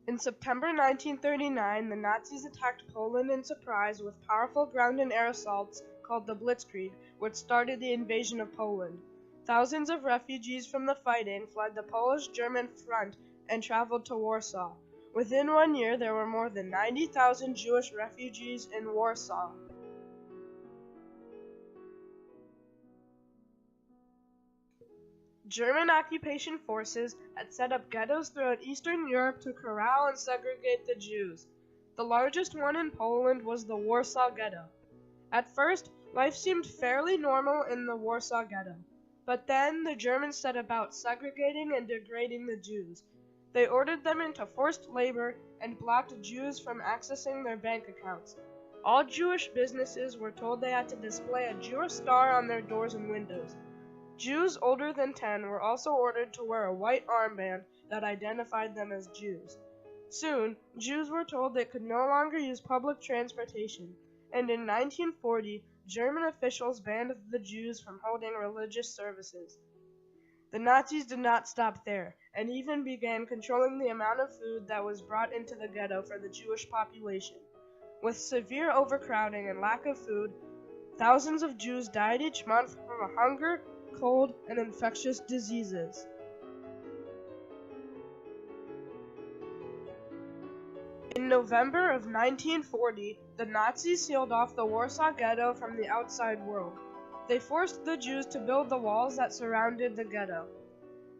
In September 1939, the Nazis attacked Poland in surprise with powerful ground and air assaults called the Blitzkrieg, which started the invasion of Poland. Thousands of refugees from the fighting fled the Polish-German front and traveled to Warsaw. Within 1 year, there were more than 90,000 Jewish refugees in Warsaw. German occupation forces had set up ghettos throughout Eastern Europe to corral and segregate the Jews. The largest one in Poland was the Warsaw Ghetto. At first, life seemed fairly normal in the Warsaw Ghetto. But then the Germans set about segregating and degrading the Jews. They ordered them into forced labor and blocked Jews from accessing their bank accounts. All Jewish businesses were told they had to display a Jewish star on their doors and windows. Jews older than 10 were also ordered to wear a white armband that identified them as Jews. Soon, Jews were told they could no longer use public transportation, and in 1940, German officials banned the Jews from holding religious services. The Nazis did not stop there, and even began controlling the amount of food that was brought into the ghetto for the Jewish population. With severe overcrowding and lack of food, thousands of Jews died each month from hunger, cold, and infectious diseases. In November of 1940, the Nazis sealed off the Warsaw Ghetto from the outside world. They forced the Jews to build the walls that surrounded the ghetto.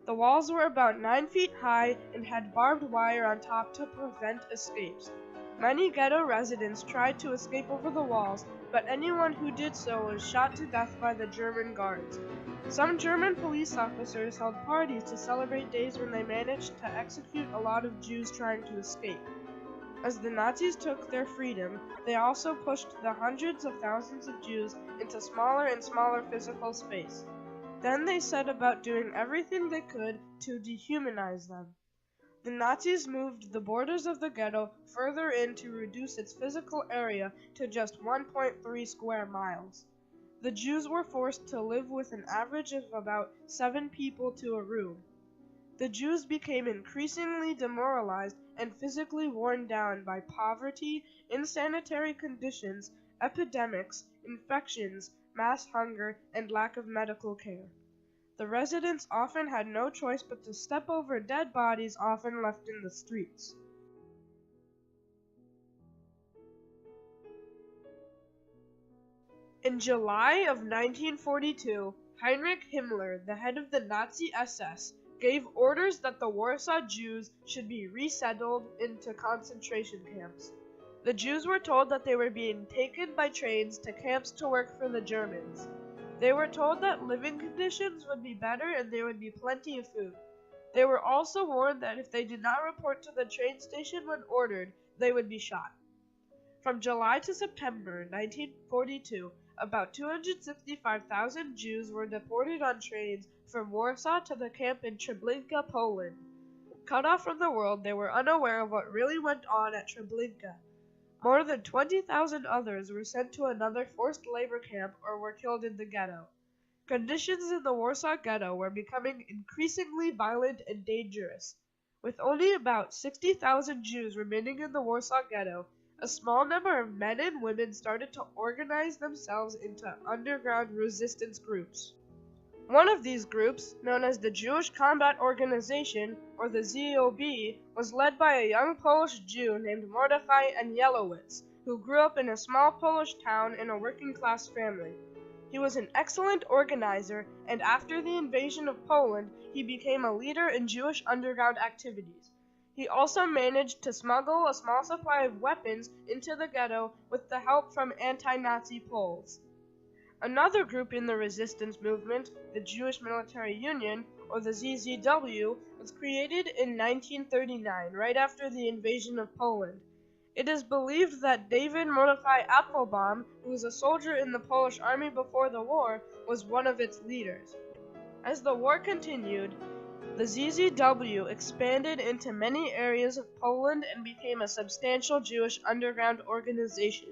The walls were about 9 feet high and had barbed wire on top to prevent escapes. Many ghetto residents tried to escape over the walls, but anyone who did so was shot to death by the German guards. Some German police officers held parties to celebrate days when they managed to execute a lot of Jews trying to escape. As the Nazis took their freedom, they also pushed the hundreds of thousands of Jews into smaller and smaller physical space. Then they set about doing everything they could to dehumanize them. The Nazis moved the borders of the ghetto further in to reduce its physical area to just 1.3 square miles. The Jews were forced to live with an average of about 7 people to a room. The Jews became increasingly demoralized and physically worn down by poverty, insanitary conditions, epidemics, infections, mass hunger, and lack of medical care. The residents often had no choice but to step over dead bodies often left in the streets. In July of 1942, Heinrich Himmler, the head of the Nazi SS, gave orders that the Warsaw Jews should be resettled into concentration camps. The Jews were told that they were being taken by trains to camps to work for the Germans. They were told that living conditions would be better and there would be plenty of food. They were also warned that if they did not report to the train station when ordered, they would be shot. From July to September 1942, about 265,000 Jews were deported on trains from Warsaw to the camp in Treblinka, Poland. Cut off from the world, they were unaware of what really went on at Treblinka. More than 20,000 others were sent to another forced labor camp or were killed in the ghetto. Conditions in the Warsaw Ghetto were becoming increasingly violent and dangerous. With only about 60,000 Jews remaining in the Warsaw Ghetto, a small number of men and women started to organize themselves into underground resistance groups. One of these groups, known as the Jewish Combat Organization, or the ZOB, was led by a young Polish Jew named Mordechai Anielewicz, who grew up in a small Polish town in a working-class family. He was an excellent organizer, and after the invasion of Poland, he became a leader in Jewish underground activities. He also managed to smuggle a small supply of weapons into the ghetto with the help from anti-Nazi Poles. Another group in the resistance movement, the Jewish Military Union, or the ZZW, was created in 1939, right after the invasion of Poland. It is believed that David Mordechai Applebaum, who was a soldier in the Polish army before the war, was one of its leaders. As the war continued, the ZZW expanded into many areas of Poland and became a substantial Jewish underground organization.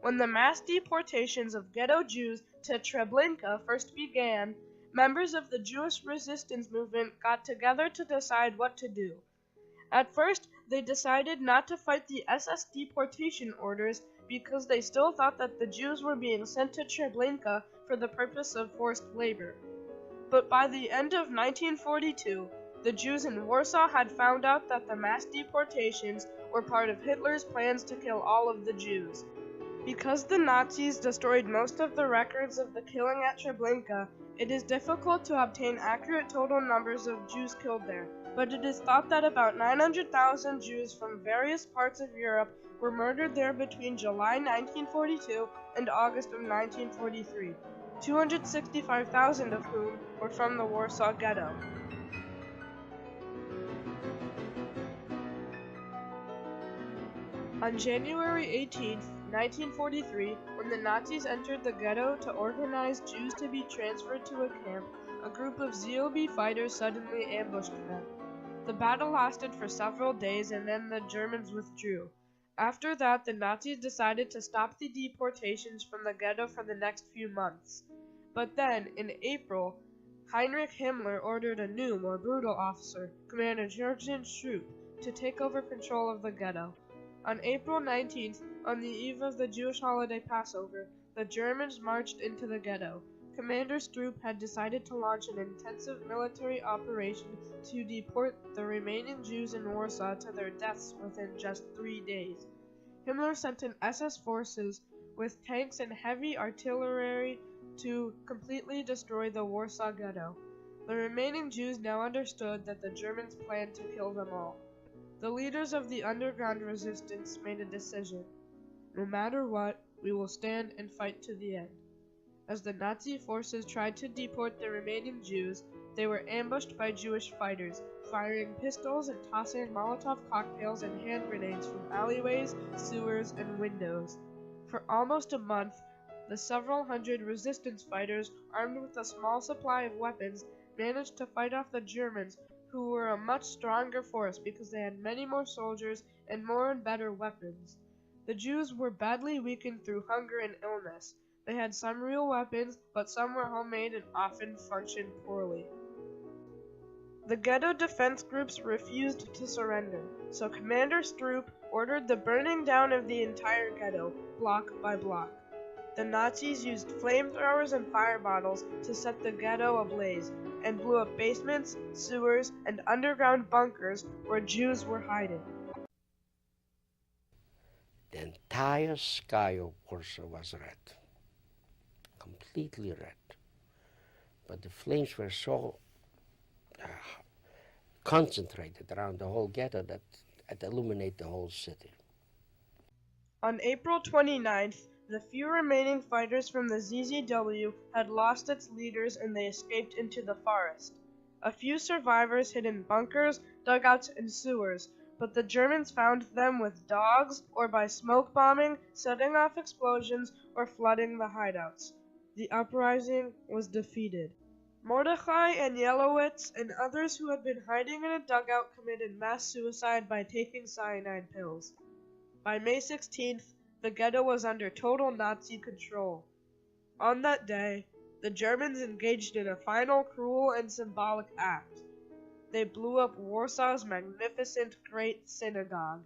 When the mass deportations of ghetto Jews to Treblinka first began, members of the Jewish resistance movement got together to decide what to do. At first, they decided not to fight the SS deportation orders because they still thought that the Jews were being sent to Treblinka for the purpose of forced labor. But by the end of 1942, the Jews in Warsaw had found out that the mass deportations were part of Hitler's plans to kill all of the Jews. Because the Nazis destroyed most of the records of the killing at Treblinka, it is difficult to obtain accurate total numbers of Jews killed there, but it is thought that about 900,000 Jews from various parts of Europe were murdered there between July 1942 and August of 1943, 265,000 of whom were from the Warsaw Ghetto. On January 18, 1943, when the Nazis entered the ghetto to organize Jews to be transferred to a camp, a group of ZOB fighters suddenly ambushed them. The battle lasted for several days and then the Germans withdrew. After that, the Nazis decided to stop the deportations from the ghetto for the next few months. But then, in April, Heinrich Himmler ordered a new, more brutal officer, Commander Jürgen Stroop, to take over control of the ghetto. On April 19th, on the eve of the Jewish holiday Passover, the Germans marched into the ghetto. Commander Stroop had decided to launch an intensive military operation to deport the remaining Jews in Warsaw to their deaths within just 3 days. Himmler sent in SS forces with tanks and heavy artillery to completely destroy the Warsaw ghetto. The remaining Jews now understood that the Germans planned to kill them all. The leaders of the underground resistance made a decision. No matter what, we will stand and fight to the end. As the Nazi forces tried to deport the remaining Jews, they were ambushed by Jewish fighters, firing pistols and tossing Molotov cocktails and hand grenades from alleyways, sewers, and windows. For almost a month, the several hundred resistance fighters, armed with a small supply of weapons, managed to fight off the Germans, who were a much stronger force because they had many more soldiers and more and better weapons. The Jews were badly weakened through hunger and illness. They had some real weapons, but some were homemade and often functioned poorly. The ghetto defense groups refused to surrender, so Commander Stroop ordered the burning down of the entire ghetto, block by block. The Nazis used flamethrowers and fire bottles to set the ghetto ablaze, and blew up basements, sewers, and underground bunkers where Jews were hiding. The entire sky of Warsaw was red, completely red. But the flames were so concentrated around the whole ghetto that it illuminated the whole city. On April 29th, the few remaining fighters from the ZZW had lost its leaders and they escaped into the forest. A few survivors hid in bunkers, dugouts, and sewers, but the Germans found them with dogs or by smoke bombing, setting off explosions, or flooding the hideouts. The uprising was defeated. Mordechai and Yelowitz and others who had been hiding in a dugout committed mass suicide by taking cyanide pills. By May 16th, the ghetto was under total Nazi control. On that day, the Germans engaged in a final cruel and symbolic act. They blew up Warsaw's magnificent Great Synagogue.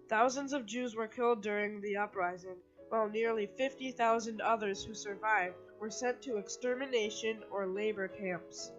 Thousands of Jews were killed during the uprising, while nearly 50,000 others who survived were sent to extermination or labor camps.